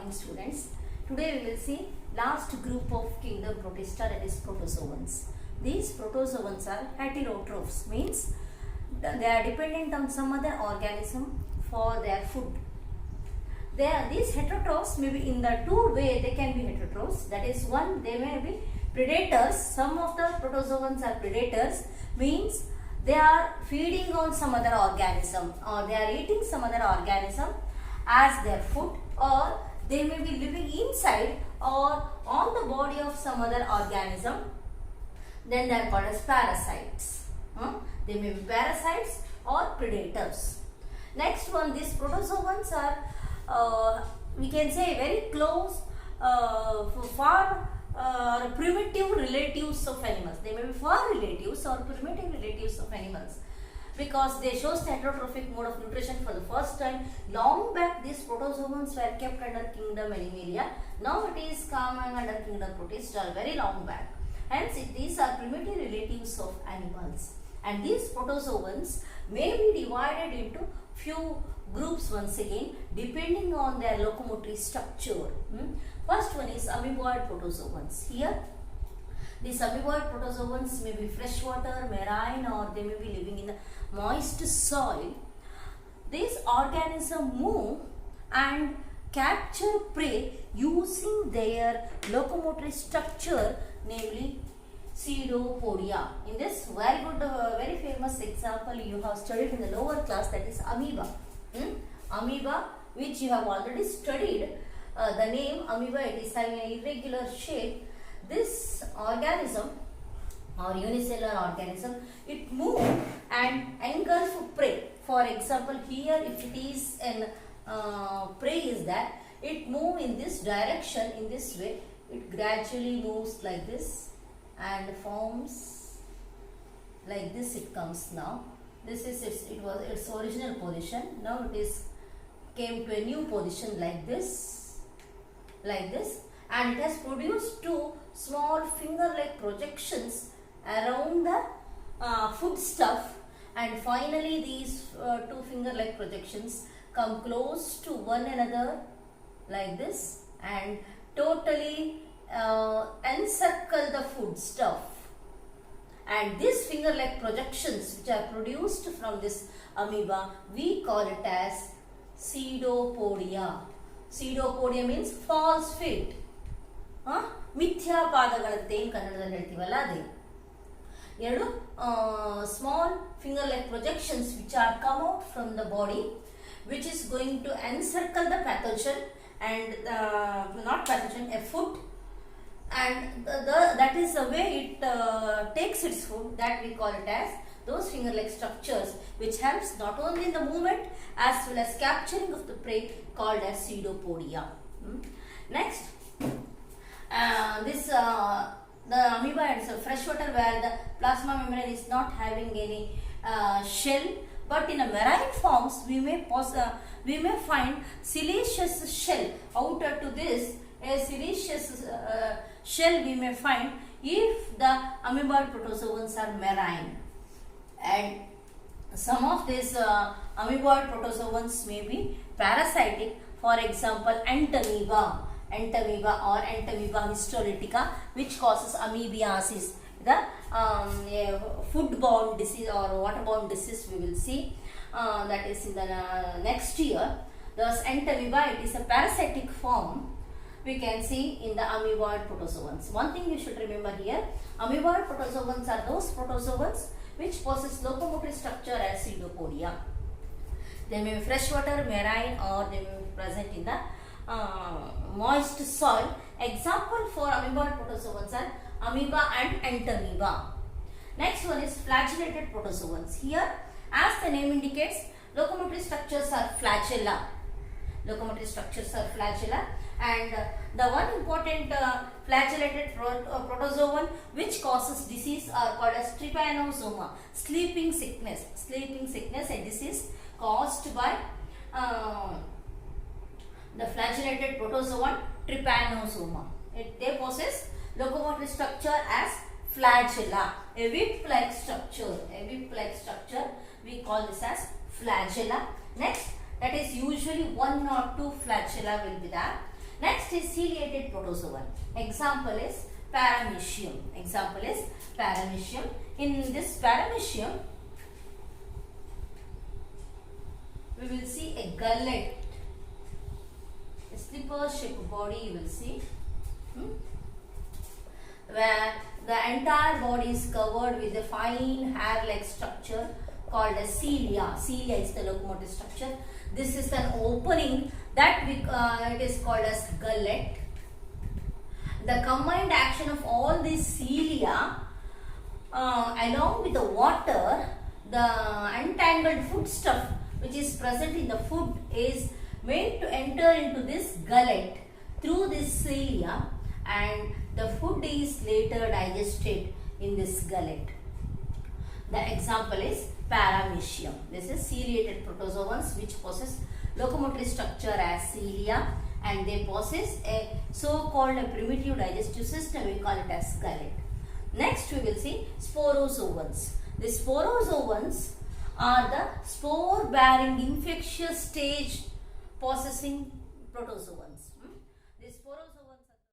morning, students. Today we will see last group of kingdom Protista, that is protozoans. These protozoans are heterotrophs, means they are dependent on some other organism for their food. These heterotrophs may be in the two way they can be heterotrophs. That is, one, they may be predators. Some of the protozoans are predators, means they are feeding on some other organism or they are eating some other organism as their food, or they may be living inside or on the body of some other organism. Then they are called as parasites. They may be parasites or predators. Next one, these protozoans are we can say very close, far primitive relatives of animals. They may be far relatives or primitive relatives of animals, because they shows the heterotrophic mode of nutrition for the first time. Long back, these protozoans were kept under kingdom Animalia. Now it is common under kingdom Protista, very long back. Hence, these are primitive relatives of animals. And these protozoans may be divided into few groups once again, depending on their locomotory structure. First one is amoeboid protozoans. Here, these amoeboid protozoans may be freshwater, marine, or they may be living in the moist soil. These organisms move and capture prey using their locomotory structure, namely pseudopodia. In this very good, very famous example you have studied in the lower class, that is amoeba. Amoeba, which you have already studied. The name amoeba, it is having an irregular shape. This organism or unicellular organism, it moves and engulf prey. For example, here if it is an prey is that, it moves in this direction, in this way. It gradually moves like this and forms like this. It comes now. This is it was its original position. Now it is came to a new position like this, and it has produced two small finger-like projections around the food stuff, and finally these two finger-like projections come close to one another like this and totally encircle the food stuff. And these finger-like projections which are produced from this amoeba, we call it as pseudopodia. Pseudopodia means false feet. ಮಿಥ್ಯಾ ಪಾದಗಳಂತೆ ಏನು ಕನ್ನಡದಲ್ಲಿ ಹೇಳ್ತೀವಲ್ಲ ಅದೇ. ಎರಡು small finger-like projections which are come out from the body, which is going to encircle the pathogen and not pathogen, a food, and that is the way it takes its food, that we call it as those finger-like structures, which helps not only in the movement as well as capturing of the prey, called as pseudopodia. Next, the amoeba is a freshwater where the plasma membrane is not having any shell, but in a marine forms we may find siliceous shell. Outer to this, a siliceous shell we may find if the amoeboid protozoans are marine. And some of these amoeboid protozoans may be parasitic. For example, entamoeba or Entamoeba histolytica, which causes amoebiasis, the foodborne disease or waterborne disease we will see, that is in the next year. Thus Entamoeba, it is a parasitic form we can see in the amoeboid protozoans. One thing you should remember here, amoeboid protozoans are those protozoans which possess locomotory structure as pseudopodia. They may be freshwater, marine, or they may be present in the moist soil. Example for amoeboid protozoans are amoeba and entamoeba. Next one is flagellated protozoans. Here, as the name indicates, locomotory structures are flagella. And the one important flagellated protozoan which causes disease are called as trypanosoma, sleeping sickness, a disease caused by the flagellated protozoan trypanosoma. They possess locomotory structure as flagella, a whip-like structure. We call this as flagella. Next, that is usually one or two flagella will be there. Next is ciliated protozoan. Example is Paramecium. Example is Paramecium. In this Paramecium, we will see a gullet, a slipper-shaped body you will see, where the entire body is covered with a fine hair-like structure called as cilia. Cilia is the locomotive structure. This is an opening that it is called as gullet. The combined action of all these cilia along with the water, the untangled foodstuff which is present in the food is made to enter into this gullet through this cilia, and the food is later digested in this gullet. The example is Paramecium. This is ciliated protozoans which possess locomotory structure as cilia, and they possess a so-called primitive digestive system. We call it as gullet. Next we will see sporozoans. The sporozoans are the spore-bearing infectious stage possessing protozoans. The sporozoans